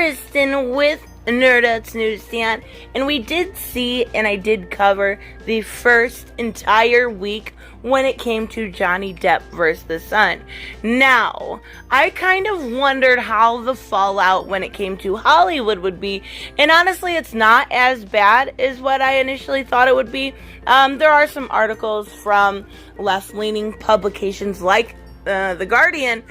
Kristen with Nerdette's NewsStand, and we did see, and I did cover the first entire week when it came to Johnny Depp versus the Sun. Now, I kind of wondered how the fallout when it came to Hollywood would be, and honestly, it's not as bad as what I initially thought it would be. There are some articles from left-leaning publications like The Guardian,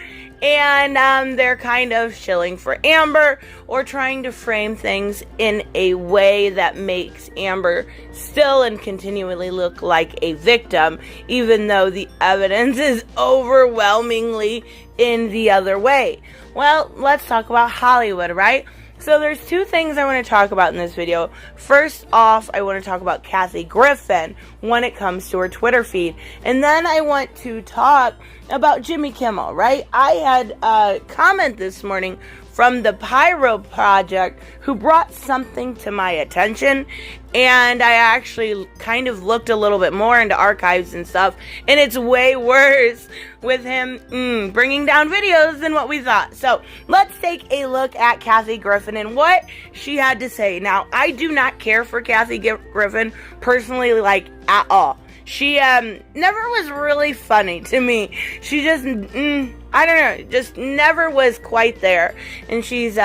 and they're kind of shilling for Amber or trying to frame things in a way that makes Amber still and continually look like a victim, even though the evidence is overwhelmingly in the other way. Well, let's talk about Hollywood, right? So there's two things I want to talk about in this video. First off, I want to talk about Kathy Griffin when it comes to her Twitter feed. And then I want to talk about Jimmy Kimmel, right? I had a comment this morning from the Pyro Project who brought something to my attention, and I actually kind of looked a little bit more into archives and stuff, and it's way worse with him bringing down videos than what we thought. So let's take a look at Kathy Griffin and what she had to say. Now, I do not care for Kathy Griffin personally, like, at all. She never was really funny to me. She just, I don't know, just never was quite there. And she's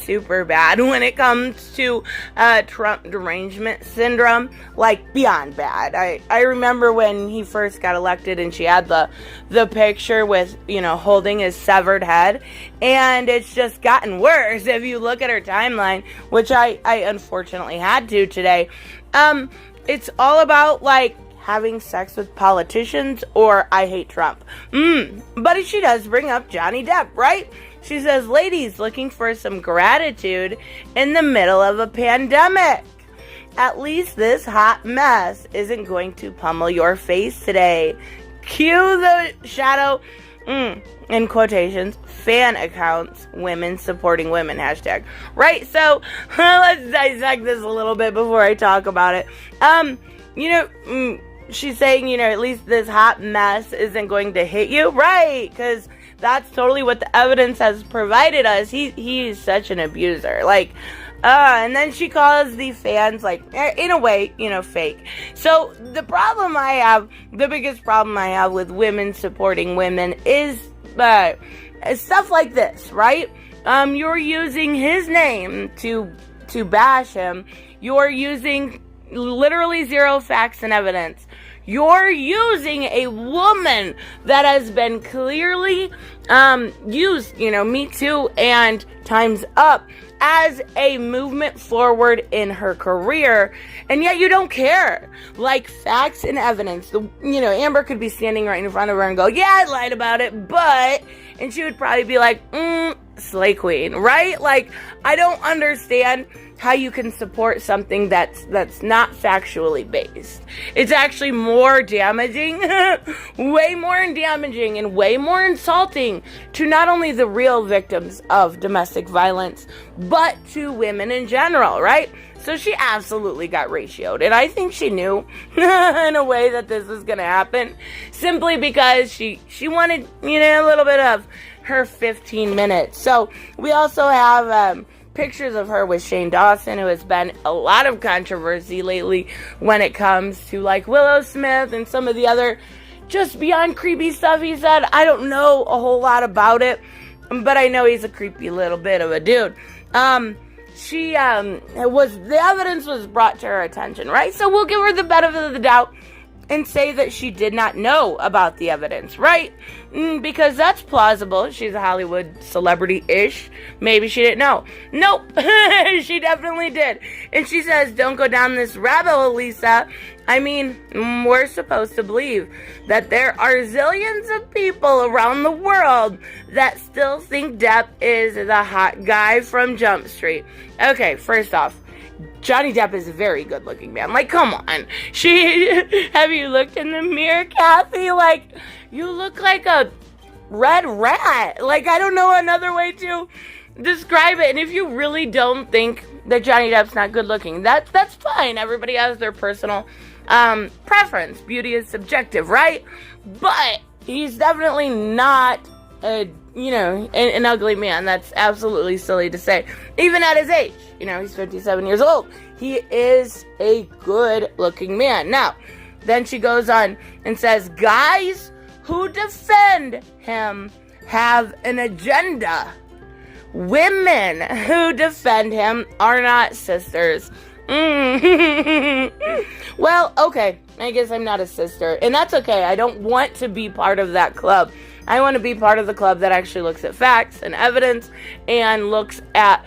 super bad when it comes to Trump derangement syndrome, like beyond bad. I remember when he first got elected and she had the picture with, holding his severed head. And it's just gotten worse if you look at her timeline, which I unfortunately had to today. It's all about, like, having sex with politicians or I hate Trump. But she does bring up Johnny Depp, right? She says, ladies looking for some gratitude in the middle of a pandemic. At least this hot mess isn't going to pummel your face today. Cue the shadow, in quotations, fan accounts, women supporting women, hashtag. Right, so let's dissect this a little bit before I talk about it. She's saying, at least this hot mess isn't going to hit you. Right, because that's totally what the evidence has provided us. He's such an abuser. And then she calls the fans, in a way, fake. So the biggest problem I have with women supporting women is stuff like this, right? You're using his name to bash him. You're using literally zero facts and evidence. You're using a woman that has been clearly used, Me Too and Time's Up as a movement forward in her career, and yet you don't care. Like, facts and evidence. Amber could be standing right in front of her and go, yeah, I lied about it, but, and she would probably be like, slay queen, right? I don't understand how you can support something that's not factually based. It's actually more damaging, way more damaging and way more insulting to not only the real victims of domestic violence, but to women in general, right? So she absolutely got ratioed, and I think she knew in a way that this was going to happen, simply because she wanted, a little bit of her 15 minutes. So we also have pictures of her with Shane Dawson, who has been a lot of controversy lately when it comes to, Willow Smith and some of the other just beyond creepy stuff he said. I don't know a whole lot about it, but I know he's a creepy little bit of a dude. The evidence was brought to her attention, right? So we'll give her the benefit of the doubt and say that she did not know about the evidence, right? Because that's plausible. She's a Hollywood celebrity-ish. Maybe she didn't know. Nope. She definitely did. And she says, don't go down this rabbit hole, Lisa. I mean, we're supposed to believe that there are zillions of people around the world that still think Depp is the hot guy from Jump Street. Okay, first off, Johnny Depp is a very good-looking man. Come on. Have you looked in the mirror, Kathy? You look like a red rat. I don't know another way to describe it. And if you really don't think that Johnny Depp's not good-looking, that's fine. Everybody has their personal preference. Beauty is subjective, right? But he's definitely not a an ugly man. That's absolutely silly to say. Even at his age, he's 57 years old. He is a good-looking man. Now, then she goes on and says, guys who defend him have an agenda. Women who defend him are not sisters. Well, okay, I guess I'm not a sister, and that's okay. I don't want to be part of that club. I want to be part of the club that actually looks at facts and evidence and looks at,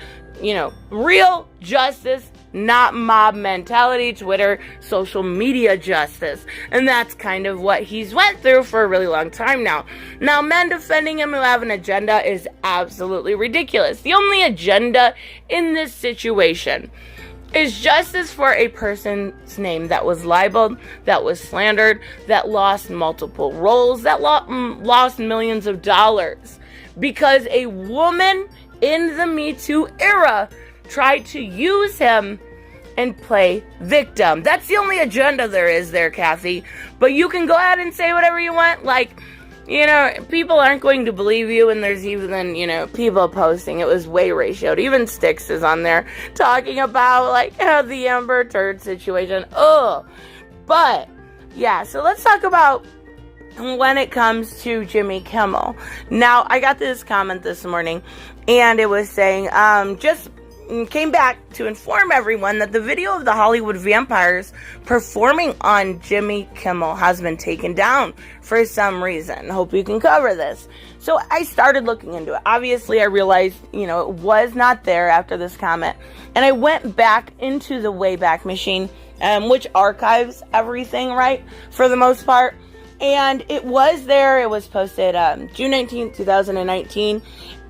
real justice, not mob mentality, Twitter, social media justice. And that's kind of what he's went through for a really long time now. Now, men defending him who have an agenda is absolutely ridiculous. The only agenda in this situation is justice for a person's name that was libeled, that was slandered, that lost multiple roles, that lost millions of dollars. Because a woman in the Me Too era tried to use him and play victim. That's the only agenda there is there, Kathy. But you can go ahead and say whatever you want. People aren't going to believe you, and there's even, people posting. It was way ratioed. Even Styx is on there talking about, the Amber Turd situation. Ugh. But, yeah, so let's talk about when it comes to Jimmy Kimmel. Now, I got this comment this morning, and it was saying, just came back to inform everyone that the video of the Hollywood vampires performing on Jimmy Kimmel has been taken down for some reason. Hope you can cover this. So I started looking into it. Obviously, I realized, it was not there after this comment. And I went back into the Wayback Machine, which archives everything, right? For the most part. And it was there. It was posted June 19th, 2019.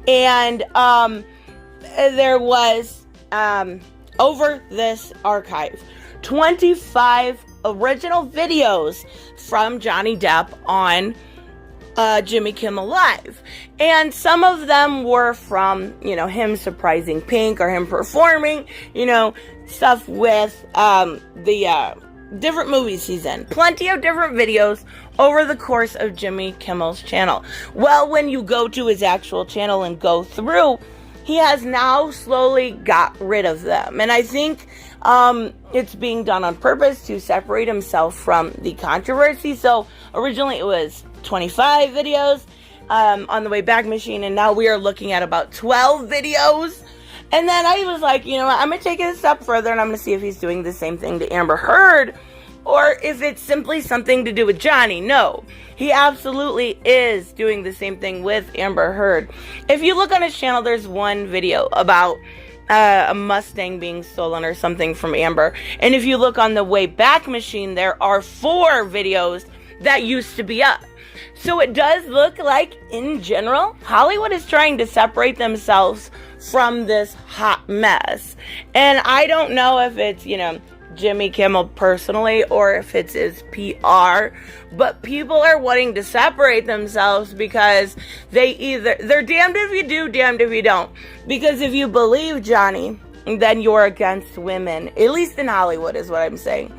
And there was, over this archive, 25 original videos from Johnny Depp on Jimmy Kimmel Live. And some of them were from, him surprising Pink or him performing, stuff with the different movies he's in. Plenty of different videos over the course of Jimmy Kimmel's channel. Well, when you go to his actual channel and go through, he has now slowly got rid of them. And I think it's being done on purpose to separate himself from the controversy. So originally it was 25 videos on the Wayback Machine, and now we are looking at about 12 videos. And then I was like, I'm going to take it a step further, and I'm going to see if he's doing the same thing to Amber Heard, or if it's simply something to do with Johnny. No, he absolutely is doing the same thing with Amber Heard. If you look on his channel, there's one video about a Mustang being stolen or something from Amber. And if you look on the Wayback Machine, there are 4 videos that used to be up. So it does look like, in general, Hollywood is trying to separate themselves from this hot mess. And I don't know if it's, Jimmy Kimmel personally, or if it's his PR, but people are wanting to separate themselves because they're damned if you do, damned if you don't. Because if you believe Johnny, then you're against women, at least in Hollywood is what I'm saying.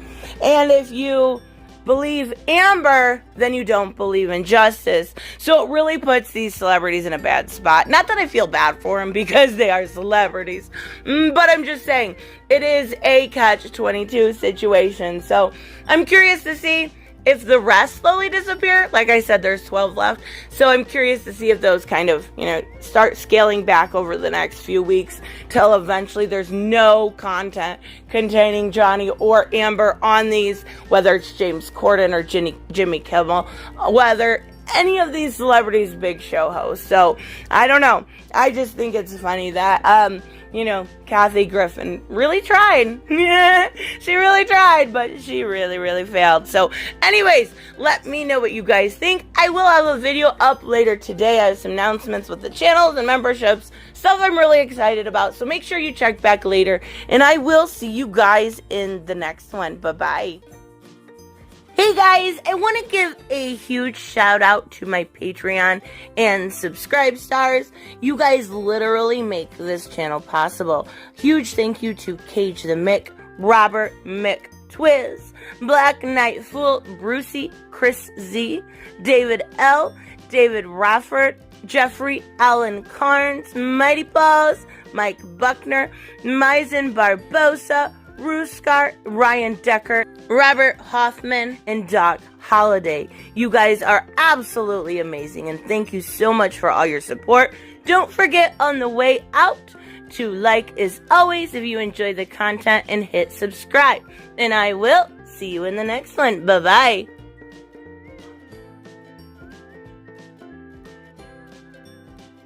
And if you believe Amber, then you don't believe in justice. So it really puts these celebrities in a bad spot. Not that I feel bad for them because they are celebrities, but I'm just saying it is a catch-22 situation. So I'm curious to see if the rest slowly disappear. Like I said, there's 12 left. So I'm curious to see if those kind of, start scaling back over the next few weeks till eventually there's no content containing Johnny or Amber on these, whether it's James Corden or Jimmy Kimmel, whether any of these celebrities big show hosts. So I don't know. I just think it's funny that, Kathy Griffin really tried. She really tried, but she really, really failed. So anyways, let me know what you guys think. I will have a video up later today. I have some announcements with the channels and memberships, stuff I'm really excited about. So make sure you check back later, and I will see you guys in the next one. Bye-bye. Hey guys, I want to give a huge shout out to my Patreon and subscribe stars. You guys literally make this channel possible. Huge thank you to Cage the Mick, Robert Mick Twiz, Black Knight Fool, Brucey, Chris Z, David L, David Rafford, Jeffrey Allen Carnes, Mighty Balls, Mike Buckner, Maizen Barbosa, Ruskar, Ryan Decker, Robert Hoffman, and Doc Holliday. You guys are absolutely amazing, and thank you so much for all your support. Don't forget on the way out to like as always if you enjoy the content and hit subscribe. And I will see you in the next one. Bye-bye.